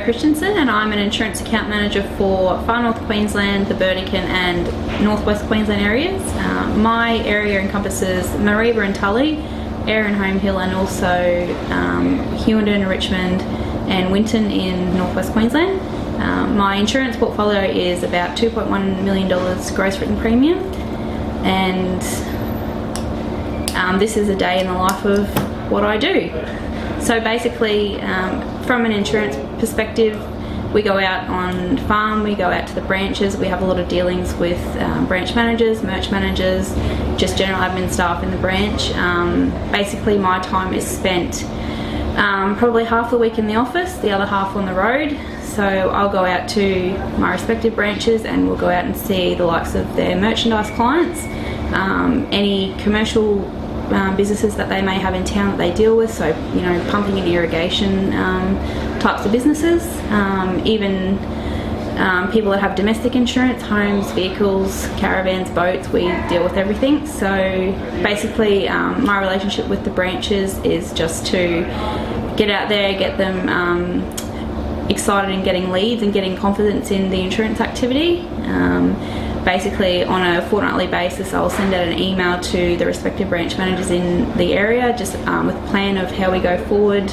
Sarah Christensen, and I'm an insurance account manager for Far North Queensland, the Burdekin and Northwest Queensland areas. My area encompasses Mareeba and Tully, Ayr and Home Hill, and also Hughenden, Richmond and Winton in Northwest Queensland. My insurance portfolio is about $2.1 million gross written premium, and this is a day in the life of what I do. So basically, from an insurance perspective, we go out on farm, we go out to the branches, we have a lot of dealings with branch managers, merch managers, just general admin staff in the branch. Basically my time is spent probably half the week in the office, the other half on the road. So I'll go out to my respective branches and we'll go out and see the likes of their merchandise clients, any commercial businesses that they may have in town that they deal with, so you know, pumping and irrigation types of businesses, even people that have domestic insurance, homes, vehicles, caravans, boats. We deal with everything. So basically my relationship with the branches is just to get out there, get them excited and getting leads and getting confidence in the insurance activity. Basically on a fortnightly basis I'll send out an email to the respective branch managers in the area, just with a plan of how we go forward,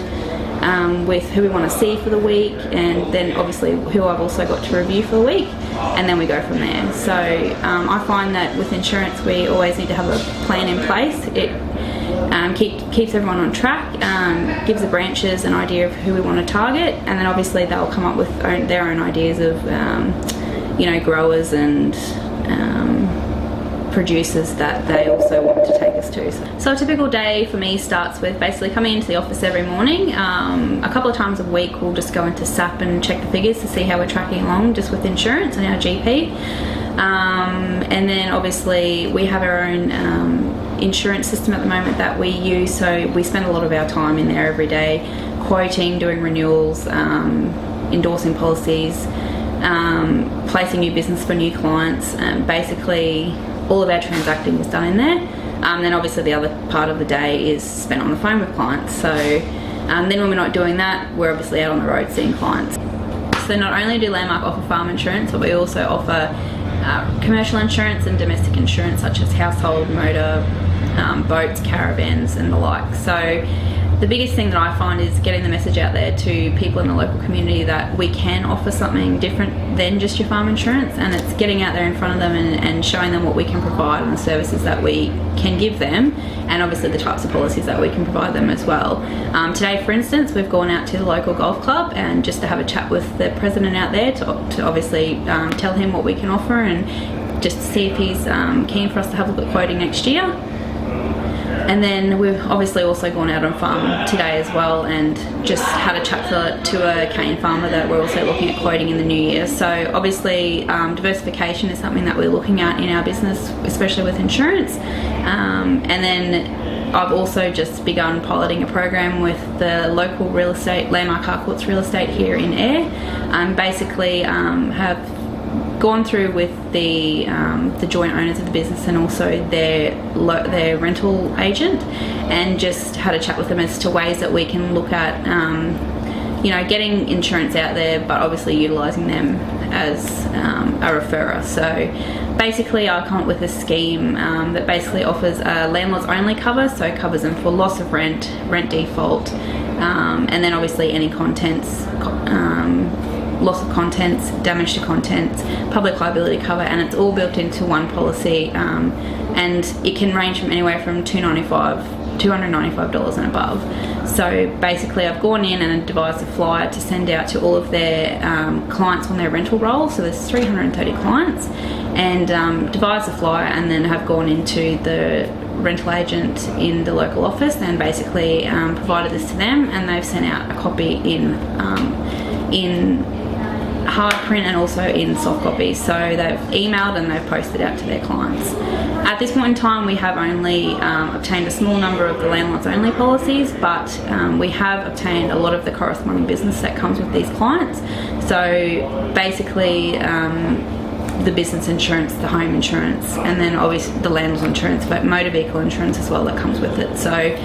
with who we want to see for the week, and then obviously who I've also got to review for the week, and then we go from there. So I find that with insurance we always need to have a plan in place. It keeps everyone on track, gives the branches an idea of who we want to target, and then obviously they'll come up with their own ideas of you know, growers and producers that they also want to take us to. So a typical day for me starts with basically coming into the office every morning. A couple of times a week we'll just go into SAP and check the figures to see how we're tracking along just with insurance and our GP. And then obviously we have our own insurance system at the moment that we use, so we spend a lot of our time in there every day, quoting, doing renewals, endorsing policies, placing new business for new clients. Basically all of our transacting is done in there. Then obviously the other part of the day is spent on the phone with clients. So then when we're not doing that, we're obviously out on the road seeing clients. So not only do Landmark offer farm insurance, but we also offer commercial insurance and domestic insurance such as household, motor, boats, caravans and the like. So the biggest thing that I find is getting the message out there to people in the local community that we can offer something different than just your farm insurance, and it's getting out there in front of them and showing them what we can provide and the services that we can give them, and obviously the types of policies that we can provide them as well. Today, for instance, we've gone out to the local golf club and just to have a chat with the president out there to obviously tell him what we can offer and just to see if he's keen for us to have a look at quoting next year. And then we've obviously also gone out on farm today as well and just had a chat to a cane farmer that we're also looking at quoting in the new year. So obviously diversification is something that we're looking at in our business, especially with insurance. And then I've also just begun piloting a program with the local real estate, Landmark Harcourts Real Estate here in Ayr. Basically have gone through with the joint owners of the business and also their rental agent, and just had a chat with them as to ways that we can look at you know, getting insurance out there, but obviously utilising them as a referrer. So basically I come up with a scheme that basically offers a landlords only cover, so covers them for loss of rent, rent default, and then obviously any contents, loss of contents, damage to contents, public liability cover, and it's all built into one policy, and it can range from anywhere from $295 and above. So basically I've gone in and devised a flyer to send out to all of their clients on their rental roll, so there's 330 clients, and devised a flyer and then have gone into the rental agent in the local office and basically provided this to them, and they've sent out a copy in hard print and also in soft copy. So they've emailed and they've posted out to their clients. At this point in time we have only obtained a small number of the landlords only policies, but we have obtained a lot of the corresponding business that comes with these clients. So basically the business insurance, the home insurance, and then obviously the landlord's insurance, but motor vehicle insurance as well that comes with it. So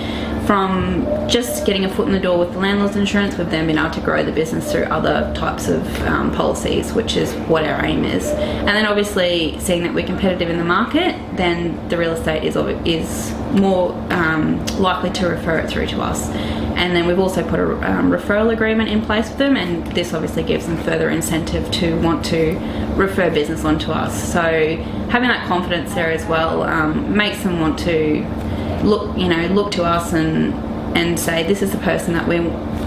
from just getting a foot in the door with the landlord's insurance, we've then been able to grow the business through other types of policies, which is what our aim is. And then obviously seeing that we're competitive in the market, then the real estate is more likely to refer it through to us. And then we've also put a referral agreement in place with them, and this obviously gives them further incentive to want to refer business onto us. So having that confidence there as well makes them want to look to us and say, this is the person that we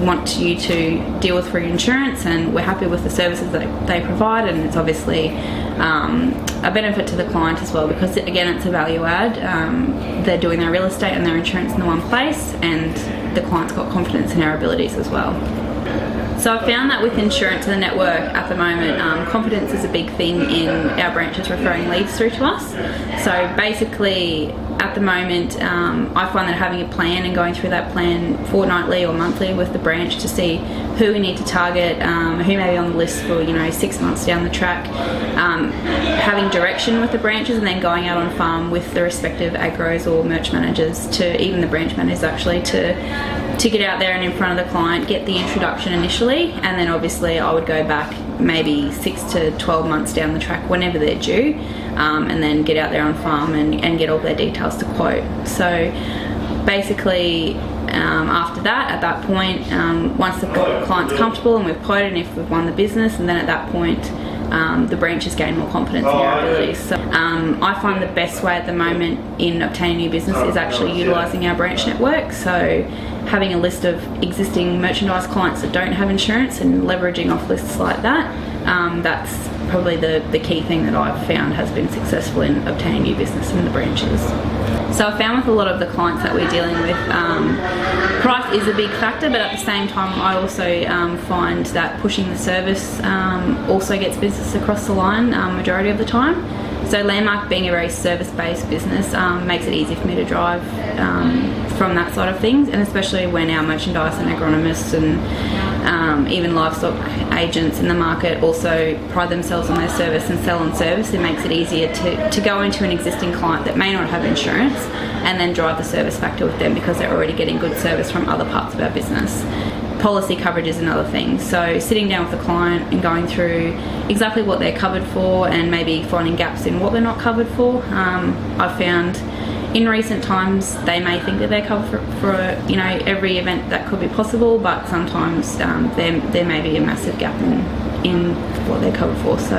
want you to deal with for your insurance, and we're happy with the services that they provide. And it's obviously a benefit to the client as well, because again, it's a value add. They're doing their real estate and their insurance in the one place, and the client's got confidence in our abilities as well. So I've found that with insurance and the network at the moment, confidence is a big thing in our branches referring leads through to us. So basically, at the moment, I find that having a plan and going through that plan fortnightly or monthly with the branch to see who we need to target, who may be on the list for 6 months down the track, having direction with the branches, and then going out on farm with the respective agros or merch managers, to even the branch managers actually, to get out there and in front of the client, get the introduction initially, and then obviously I would go back maybe 6 to 12 months down the track whenever they're due, and then get out there on farm and get all their details to quote. So basically after that, at that point, once the client's comfortable and we've quoted and if we've won the business, and then at that point the branches gain more confidence in our abilities. So I find the best way at the moment in obtaining new business is actually utilising our branch network. So having a list of existing merchandise clients that don't have insurance and leveraging off lists like that, that's probably the key thing that I've found has been successful in obtaining new business in the branches. So I found with a lot of the clients that we're dealing with, price is a big factor, but at the same time I also find that pushing the service also gets business across the line majority of the time. So Landmark, being a very service-based business, makes it easy for me to drive from that side of things, and especially when our merchandise and agronomists and even livestock agents in the market also pride themselves on their service and sell on service. It makes it easier to go into an existing client that may not have insurance and then drive the service factor with them, because they're already getting good service from other parts of our business. Policy coverage is another thing, so sitting down with the client and going through exactly what they're covered for and maybe finding gaps in what they're not covered for. I've found in recent times they may think that they're covered for every event that could be possible, but sometimes there may be a massive gap in what they're covered for. So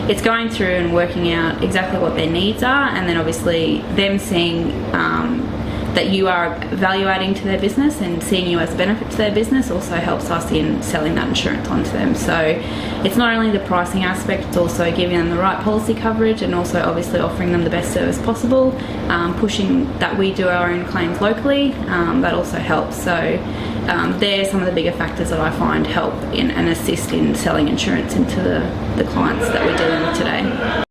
it's going through and working out exactly what their needs are, and then obviously them seeing that you are value adding to their business and seeing you as a benefit to their business also helps us in selling that insurance onto them. So it's not only the pricing aspect, it's also giving them the right policy coverage, and also obviously offering them the best service possible, pushing that we do our own claims locally. That also helps. So they're some of the bigger factors that I find help in and assist in selling insurance into the clients that we're dealing with today.